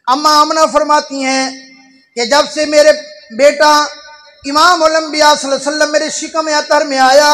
अम्मा आमना फरमाती हैं कि जब से मेरे बेटा इमाम अल-अंबिया सल्लल्लाहु अलैहि वसल्लम मेरे शिकम अतर में आया,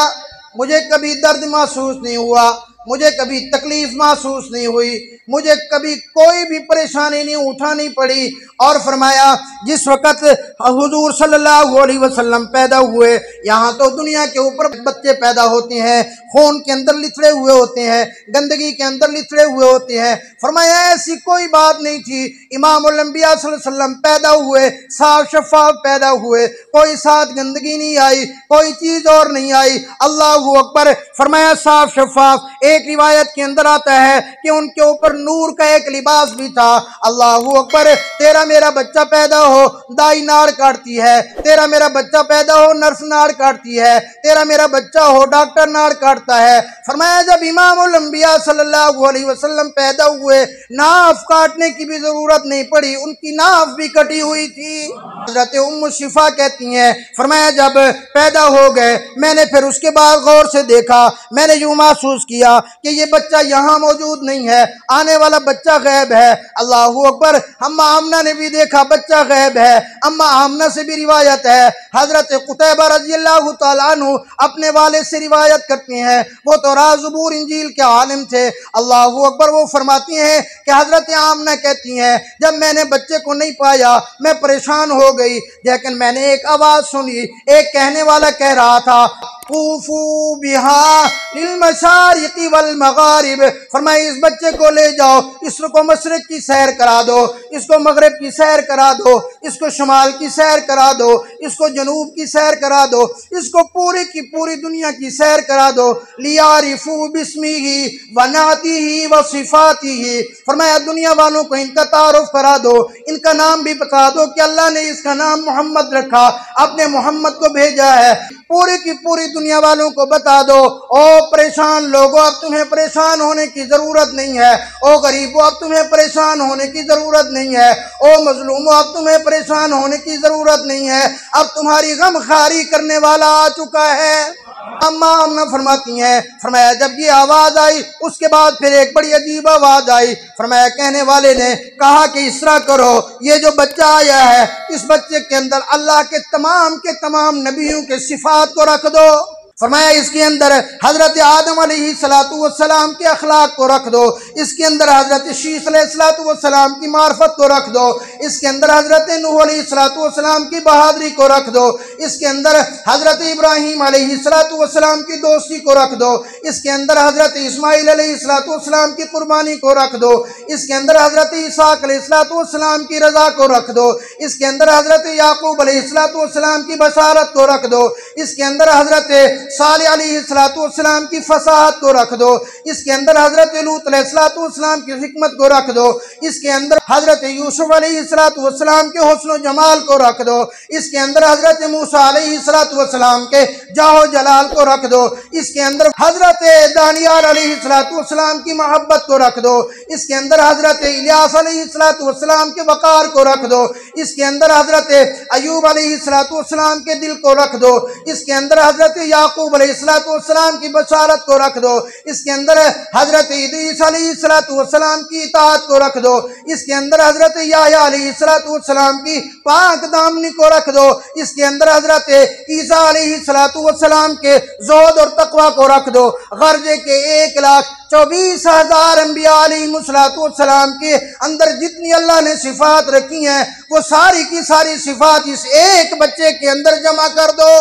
मुझे कभी दर्द महसूस नहीं हुआ, मुझे कभी तकलीफ महसूस नहीं हुई, मुझे कभी कोई भी परेशानी नहीं उठानी पड़ी। और फरमाया जिस वक़्त हुजूर सल्लल्लाहु अलैहि वसल्लम पैदा हुए, यहाँ तो दुनिया के ऊपर बच्चे पैदा होते हैं, खून के अंदर लिथड़े हुए होते हैं, गंदगी के अंदर लिथड़े हुए होते हैं। फरमाया ऐसी कोई बात नहीं थी, इमाम अल-अंबिया सल्लल्लाहु अलैहि वसल्लम पैदा हुए, साफ शफाफ पैदा हुए, कोई साथ गंदगी नहीं आई, कोई चीज़ और नहीं आई। अल्लाहु अकबर। फरमाया साफ शफाफ। एक रिवायत के अंदर आता है कि उनके ऊपर नूर का एक लिबास भी था। अल्लाहु अकबर। तेरा मेरा बच्चा पैदा हो दाई नाड़ काटती है, तेरा मेरा बच्चा पैदा हो नर्स नाड़ काटती है, तेरा मेरा बच्चा हो डॉक्टर नाड़ काटता है। फरमाया जब इमाम अल-अंबिया सल्लल्लाहु अलैहि वसल्लम पैदा हुए, नाफ काटने की भी जरूरत नहीं पड़ी, उनकी नाफ भी कटी हुई थी। हज़रत उम्मु शिफा कहती हैं, फरमाया जब पैदा हो गए, मैंने फिर उसके बाद गौर से देखा, मैंने यूं महसूस किया कि ये बच्चा यहाँ मौजूद नहीं है, आने वाला बच्चा गैब है। अल्लाहु अकबर। अम्मा आमना ने भी देखा बच्चा गैब है। अम्मा आमना से भी रिवायत है, हजरत कुतैबा रज़ियल्लाहु तआला अन्हु अपने वाले से रिवायत करते हैं, वो तो ज़बूर इंजील के आलिम थे। अल्लाहु अकबर। वो फरमाती हैं कि हजरत आमना कहती हैं जब मैंने बच्चे को नहीं पाया मैं परेशान हो गई, लेकिन मैंने एक आवाज़ सुनी, एक कहने वाला कह रहा था कूफू बिहा लिल मशारिक़ि वल मगारिब। फरमाया इस बच्चे को ले जाओ, इसको मशरिक़ की सैर करा दो, इसको मगरिब की सैर करा दो, इसको शुमाल की सैर करा दो, इसको जनूब की सैर करा दो, इसको पूरी की पूरी दुनिया की सैर करा दो। लियारिफू बिस्मिही व नातिही व सिफातिही। फरमाया दुनिया वालों को इनका तारुफ करा दो, इनका नाम भी बता दो कि अल्लाह ने इसका नाम मोहम्मद रखा, अपने मोहम्मद को भेजा है। पूरी की पूरी दुनिया वालों को बता दो, ओ परेशान लोगों अब तुम्हें परेशान होने की जरूरत नहीं है, ओ गरीबों अब तुम्हें परेशान होने की जरूरत नहीं है, ओ मजलूमों अब तुम्हें परेशान होने की जरूरत नहीं है, अब तुम्हारी गमखारी करने वाला आ चुका है। अम्मा आमना फरमाती हैं, फरमाया जब ये आवाज आई उसके बाद फिर एक बड़ी अजीब आवाज आई। फरमाया कहने वाले ने कहा कि इस तरह करो, ये जो बच्चा आया है इस बच्चे के अंदर अल्लाह के तमाम नबियों के सिफात को रख दो। फरमाया इसके अंदर हजरत आदम अलैहिस्सलातु वस्सलाम के अखलाक को रख दो, इसके अंदर हजरत शीश अलैहिस्सलातु वस्सलाम की मार्फत को रख दो, इसके अंदर हजरत नूह अलैहिस्सलातु वस्सलाम की बहादुरी को रख दो, इसके अंदर हजरत इब्राहीम अलैहिस्सलातु वस्सलाम की दोस्ती को रख दो, इसके अंदर हजरत इस्माइल अलैहिस्सलातु वस्सलाम की कुर्बानी को रख दो, इसके अंदर हजरत ईसाक अलैहिस्सलातु वस्सलाम की रजा को रख दो, इसके अंदर हजरत याकूब अलैहिस्सलातु वस्सलाम की बशारत को रख दो, इसके अंदर हजरत सालेह अलैहिस्सलातु वस्सलाम की फसाहत को रख दो, इसके अंदर हजरत लूत अलैहिस्सलातु वस्सलाम की हिकमत को रख दो, इसके अंदर हजरत यूसुफ अलैहिस्सलातु वस्सलाम के हुस्न जमाल को रख दो, इसके अंदर हजरत मूसा अलैहिस्सलातु वस्सलाम के जाहो जलाल को रख दो, इसके अंदर हजरत दानियाल अलैहिस्सलातु वस्सलाम की मोहब्बत को रख दो, इसके अंदर हजरत इलियास अलैहिस्सलातु वस्सलाम के वकार को रख दो, इसके अंदर हजरत अयूब अलैहिस्सलातु वस्सलाम के दिल को रख दो, इसके अंदर हजरत याकूब अलैहिस्सलातु वस्सलाम की बशारत को रख दो, इसके अंदर हजरत इदरीस अलैहिस्सलातु वस्सलाम की इताअत को रख दो, इसके अंदर हजरत याह्या अलैहिस्सलातु वस्सलाम की पाक दामनी को रख दो, इसके अंदर हजरत ईसा अलैहिस्सलातु वस्सलाम के ज़ुहद और तकवा को रख दो। गर्जे के 1,24,000 अंबिया अलैहिस्सलातु वस्सलाम के अंदर जितनी अल्लाह ने सिफात रखी हैं वो सारी की सारी सिफात इस एक बच्चे के अंदर जमा कर दो।